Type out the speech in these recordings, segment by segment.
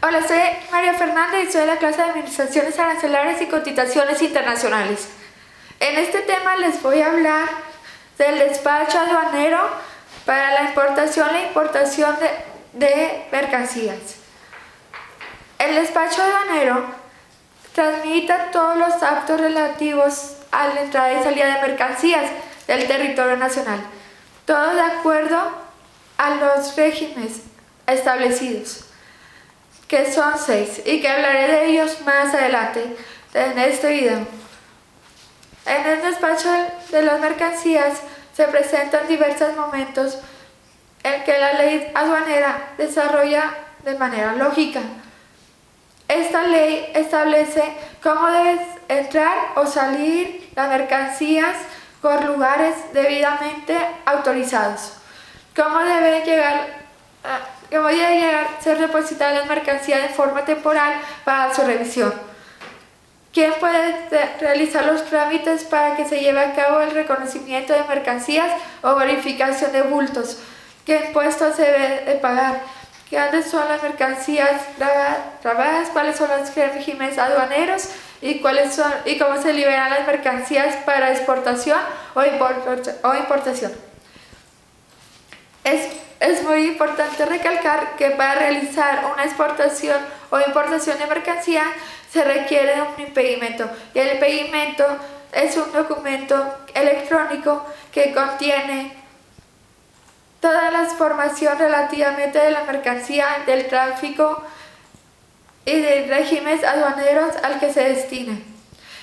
Hola, soy María Fernanda y soy de la clase de Administraciones Arancelarias y Cotizaciones Internacionales. En este tema les voy a hablar del despacho aduanero para la importación e importación de mercancías. El despacho aduanero tramita todos los actos relativos a la entrada y salida de mercancías del territorio nacional, todo de acuerdo a los regímenes establecidos, que son 6 y que hablaré de ellos más adelante en este video. En el despacho de las mercancías se presentan diversos momentos en que la ley aduanera desarrolla de manera lógica. Esta ley establece cómo debe entrar o salir las mercancías por lugares debidamente autorizados, cómo debe llegar a ser depositadas las mercancías de forma temporal para su revisión, quién puede realizar los trámites para que se lleve a cabo el reconocimiento de mercancías o verificación de bultos, qué impuestos se debe de pagar, cuáles son las mercancías grabadas, cuáles son los regímenes aduaneros y cómo se liberan las mercancías para exportación o importación. Es muy importante recalcar que para realizar una exportación o importación de mercancía se requiere un impedimento, y el impedimento es un documento electrónico que contiene toda la información relativamente de la mercancía, del tráfico y de regímenes aduaneros al que se destina,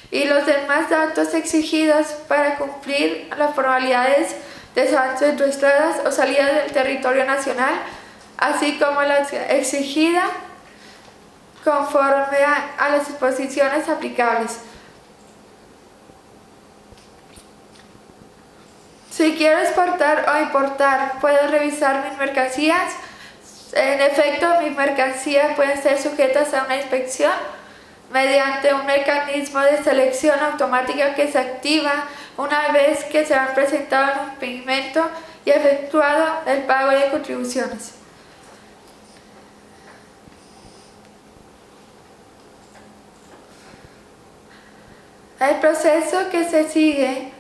y los demás datos exigidos para cumplir las formalidades de entradas o salidas del territorio nacional, así como la exigida conforme a las disposiciones aplicables. Si quiero exportar o importar, puedo revisar mis mercancías. En efecto, mis mercancías pueden ser sujetas a una inspección mediante un mecanismo de selección automática que se activa una vez que se han presentado un impedimento y efectuado el pago de contribuciones. El proceso que se sigue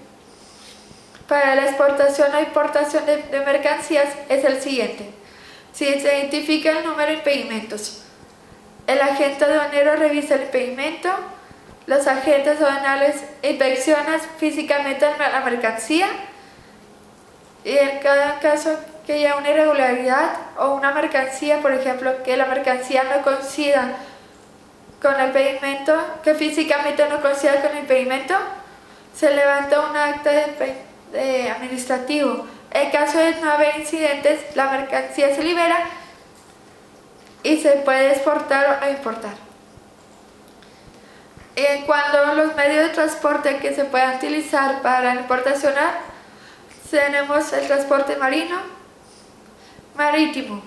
para la exportación o importación de mercancías es el siguiente. Si se identifica el número de impedimentos, el agente aduanero revisa el impedimento, los agentes aduanales inspeccionan físicamente la mercancía, y en cada caso que haya una irregularidad o una mercancía, por ejemplo, que la mercancía no coincida con el impedimento, que físicamente no coincida con el impedimento, se levanta un acta de administrativo. En caso de no haber incidentes, la mercancía se libera y se puede exportar o importar. Y en cuanto a los medios de transporte que se puedan utilizar para la importación, tenemos el transporte marítimo,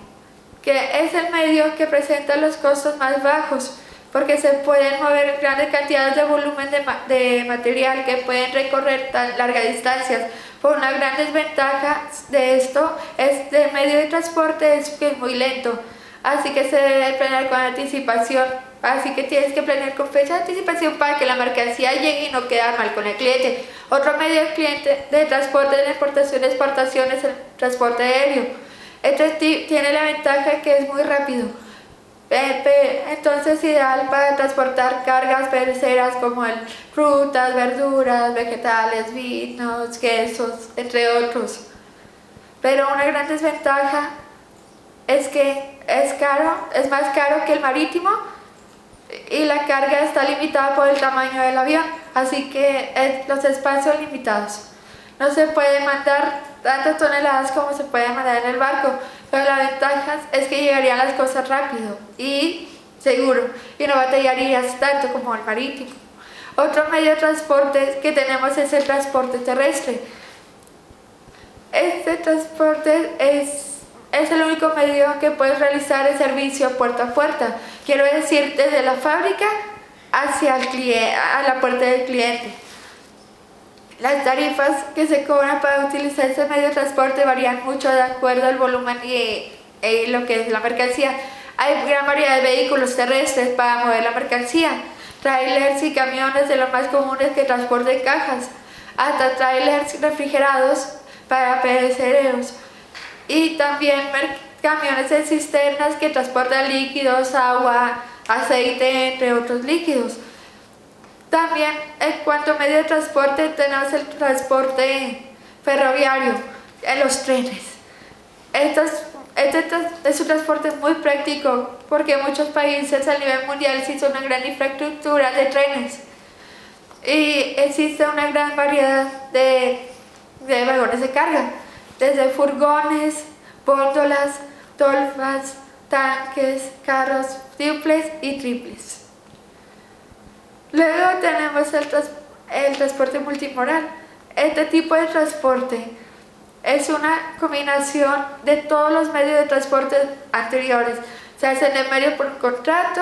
que es el medio que presenta los costos más bajos, porque se pueden mover grandes cantidades de volumen de material que pueden recorrer tan largas distancias. Por una gran desventaja de esto, este medio de transporte es que es muy lento, así que se debe planear con anticipación, así que tienes que planear con fecha de anticipación para que la mercancía llegue y no quede mal con el cliente. Otro medio de transporte de la importación y exportación es el transporte aéreo. Este tiene la ventaja que es muy rápido, entonces ideal para transportar cargas perecederas como frutas, verduras, vegetales, vinos, quesos, entre otros. Pero una gran desventaja es que es más caro que el marítimo, y la carga está limitada por el tamaño del avión, así que los espacios limitados. No se puede mandar tantas toneladas como se puede mandar en el barco, pero la ventaja es que llegarían las cosas rápido y seguro, y no batallarías tanto como el marítimo. Otro medio de transporte que tenemos es el transporte terrestre. Este transporte es el único medio que puedes realizar el servicio puerta a puerta, quiero decir, desde la fábrica hacia a la puerta del cliente. Las tarifas que se cobran para utilizar ese medio de transporte varían mucho de acuerdo al volumen y lo que es la mercancía. Hay gran variedad de vehículos terrestres para mover la mercancía, trailers y camiones de los más comunes que transporten cajas, hasta trailers refrigerados para perecederos, y también camiones de cisternas que transportan líquidos, agua, aceite, entre otros líquidos. También, en cuanto a medio de transporte, tenemos el transporte ferroviario, en los trenes. Este es un transporte muy práctico porque muchos países a nivel mundial existe una gran infraestructura de trenes y existe una gran variedad de vagones de carga, desde furgones, góndolas, tolvas, tanques, carros duples y triples. Luego tenemos el transporte multimodal. Este tipo de transporte es una combinación de todos los medios de transporte anteriores. Se hace en el medio por un contrato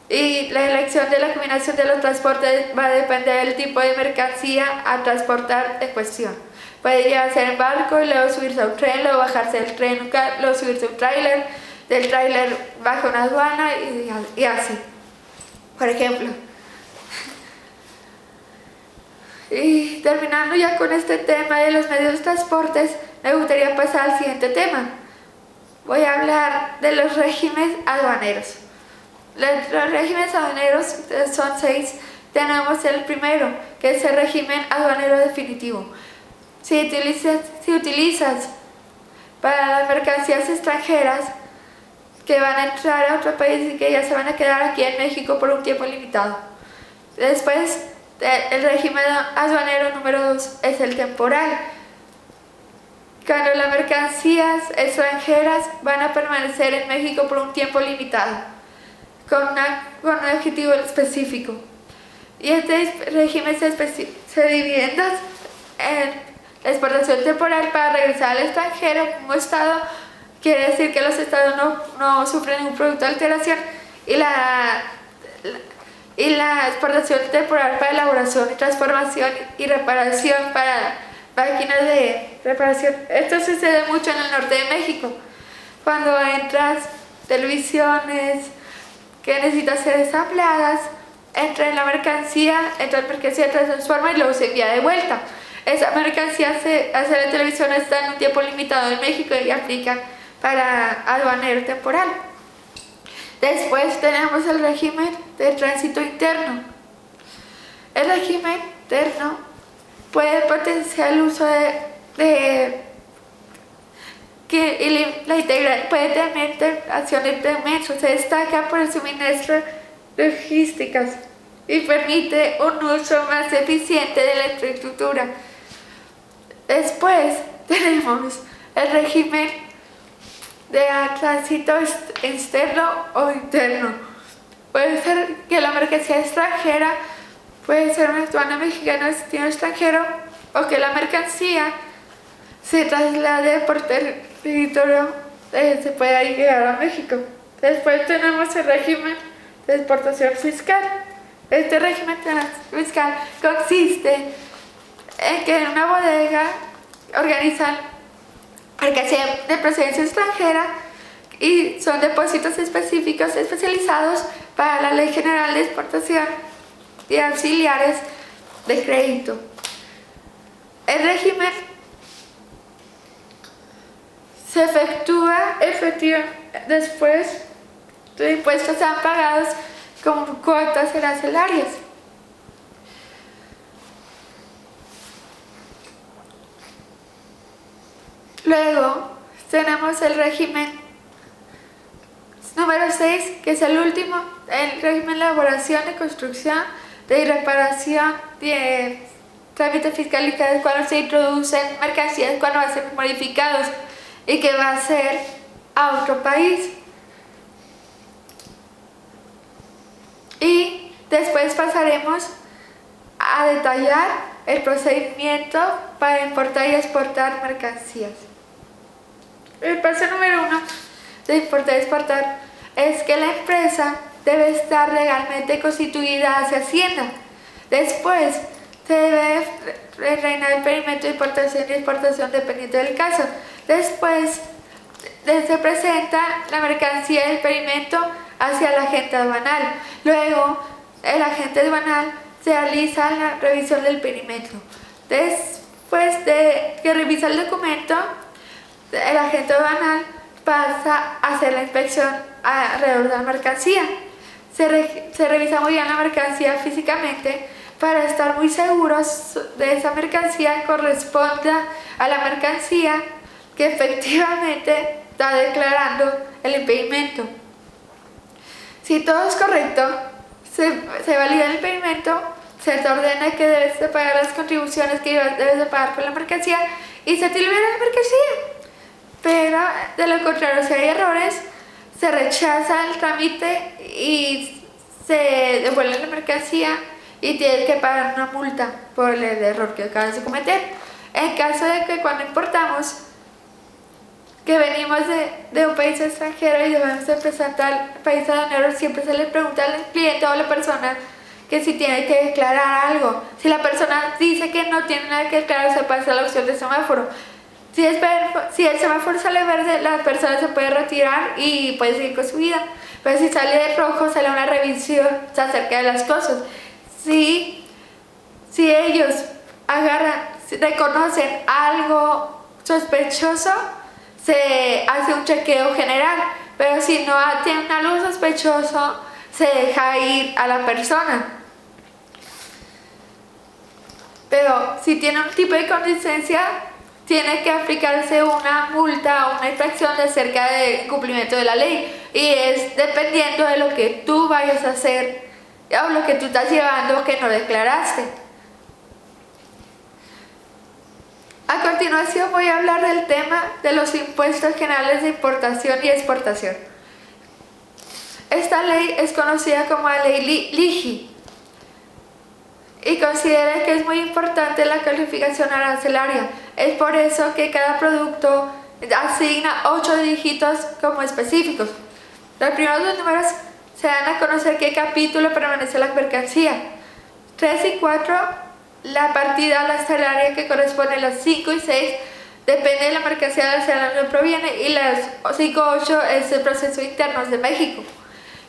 y la elección de la combinación de los transportes va a depender del tipo de mercancía a transportar en cuestión. Puede llevarse en barco y luego subirse a un tren, luego bajarse del tren, luego subirse a un tráiler, del tráiler baja una aduana y así, por ejemplo. Y terminando ya con este tema de los medios de transportes, me gustaría pasar al siguiente tema. Voy a hablar de los regímenes aduaneros. Los regímenes aduaneros son 6. Tenemos el primero, que es el régimen aduanero definitivo. Si utilizas para las mercancías extranjeras que van a entrar a otro país y que ya se van a quedar aquí en México por un tiempo limitado. Después, el régimen aduanero número 2 es el temporal. Cuando las mercancías extranjeras van a permanecer en México por un tiempo limitado, con un objetivo específico. Y este régimen se divide en dos: la exportación temporal para regresar al extranjero como estado, quiere decir que los estados no sufren ningún producto de alteración, y la exportación temporal para elaboración y transformación y reparación para máquinas de reparación. Esto sucede mucho en el norte de México, cuando entras televisiones que necesitan ser ensambladas, entra la mercancía se transforma y luego se envía de vuelta. Esa mercancía hace la televisión está en un tiempo limitado en México y aplica para aduanero temporal. Después tenemos el régimen de tránsito interno. El régimen interno puede potenciar el uso puede tener integraciones de metros, se destaca por el suministro de logísticas y permite un uso más eficiente de la infraestructura. Después tenemos el régimen de tránsito externo o interno. Puede ser que la mercancía extranjera puede ser una aduana mexicana de destino extranjero, o que la mercancía se traslade por territorio se pueda llegar a México. Después tenemos el régimen de exportación fiscal. Este régimen fiscal consiste en que en una bodega organizan mercancía de procedencia extranjera y son depósitos específicos especializados para la Ley General de Exportación y auxiliares de crédito. El régimen se efectúa después de impuestos sean pagados con cuotas arancelarias. Luego tenemos el régimen número 6, que es el último, el régimen de elaboración, de construcción, de reparación, de trámite fiscal, y cuando se introducen mercancías, cuando van a ser modificados y que va a ser a otro país. Y después pasaremos a detallar el procedimiento para importar y exportar mercancías. El paso número 1 de importar y exportar es que la empresa debe estar legalmente constituida hacia Hacienda. Después se debe reinar el perímetro de importación y exportación dependiendo del caso. Después se presenta la mercancía del experimento hacia el agente aduanal. Luego, el agente aduanal realiza la revisión del experimento. Después de que revisa el documento, el agente aduanal pasa a hacer la inspección alrededor de la mercancía. Se revisa muy bien la mercancía físicamente para estar muy seguros de esa mercancía corresponda a la mercancía que efectivamente está declarando el impedimento. Si todo es correcto, se valida el impedimento, se te ordena que debes de pagar las contribuciones que debes de pagar por la mercancía y se te libera la mercancía. Pero de lo contrario, si hay errores, se rechaza el trámite y se devuelve la mercancía y tienes que pagar una multa por el error que acabas de cometer. En caso de que cuando importamos, que venimos de un país extranjero y debemos de presentar al país aduanero, siempre se le pregunta al cliente o a la persona que si tiene que declarar algo. Si la persona dice que no tiene nada que declarar, se pasa a la opción de semáforo. Si el semáforo sale verde, la persona se puede retirar y puede seguir con su vida. Pero si sale de rojo, sale una revisión acerca de las cosas. Si ellos reconocen algo sospechoso, se hace un chequeo general. Pero si no tienen algo sospechoso, se deja ir a la persona. Pero si tiene un tipo de consistencia, tiene que aplicarse una multa o una infracción de cerca del cumplimiento de la ley. Y es dependiendo de lo que tú vayas a hacer o lo que tú estás llevando que no declaraste. A continuación voy a hablar del tema de los impuestos generales de importación y exportación. Esta ley es conocida como la ley LIGI y considera que es muy importante la calificación arancelaria. Es por eso que cada producto asigna 8 dígitos como específicos. Los primeros 2 números se dan a conocer qué capítulo permanece la mercancía. 3 y 4, la partida arancelaria que corresponde a las 5 y 6, depende de la mercancía arancelaria donde proviene, y las 5 y 8 es el proceso interno de México.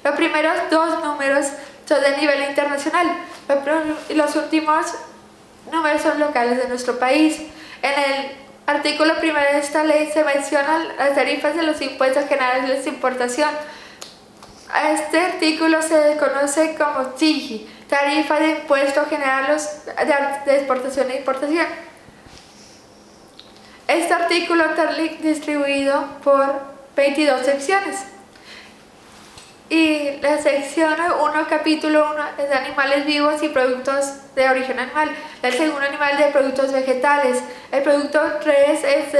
Los primeros 2 números son de nivel internacional y los últimos números son locales de nuestro país. En el artículo 1 de esta ley se mencionan las tarifas de los impuestos generales de importación. A este artículo se conoce como TIGI, tarifa de impuestos generales de exportación e importación. Este artículo está distribuido por 22 secciones. Y la sección 1, capítulo 1, es de animales vivos y productos de origen animal. El segundo animal de productos vegetales. El producto 3 es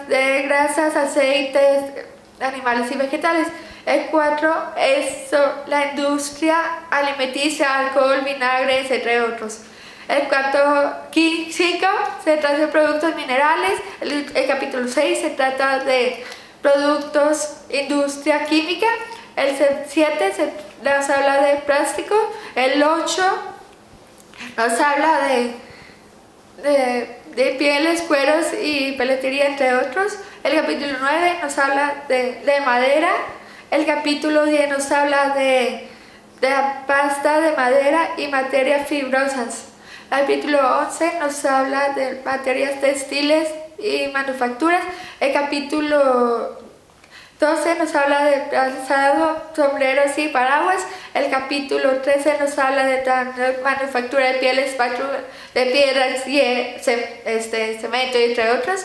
de grasas, aceites, animales y vegetales. El 4 es la industria alimenticia, alcohol, vinagres, entre otros. El 5 se trata de productos minerales. El capítulo 6 se trata de productos, industria química. El 7 nos habla de plástico. El 8 nos habla de pieles, cueros y peletería, entre otros. El capítulo 9 nos habla de madera. El capítulo 10 nos habla de pasta de madera y materias fibrosas. El capítulo 11 nos habla de materias textiles y manufacturas. El capítulo 12 nos habla de calzado, sombreros y paraguas. El capítulo 13 nos habla de manufactura de pieles, de piedras y cemento, entre otros.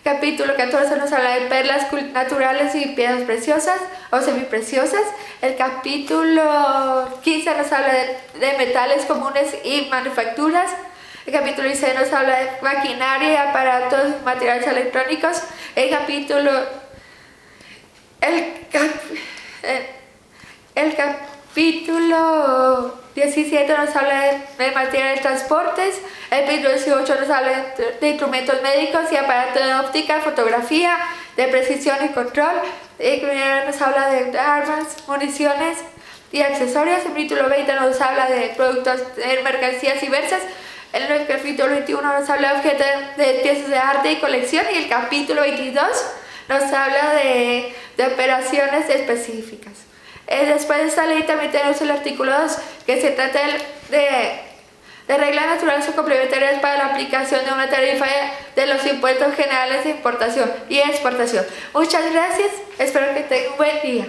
El capítulo 14 nos habla de perlas naturales y piedras preciosas o semipreciosas. El capítulo 15 nos habla de metales comunes y manufacturas. El capítulo 16 nos habla de maquinaria, aparatos, materiales electrónicos. El capítulo 17 nos habla de materia de transportes. El capítulo 18 nos habla de instrumentos médicos y aparatos de óptica, fotografía, de precisión y control. El primero nos habla de armas, municiones y accesorios. El capítulo 20 nos habla de productos de mercancías diversas. El capítulo 21 nos habla de objetos de piezas de arte y colección. Y el capítulo 22 nos habla de operaciones específicas. Después de esta ley también tenemos el artículo 2, que se trata de reglas naturales o complementarias para la aplicación de una tarifa de los impuestos generales de importación y exportación. Muchas gracias, espero que tengan un buen día.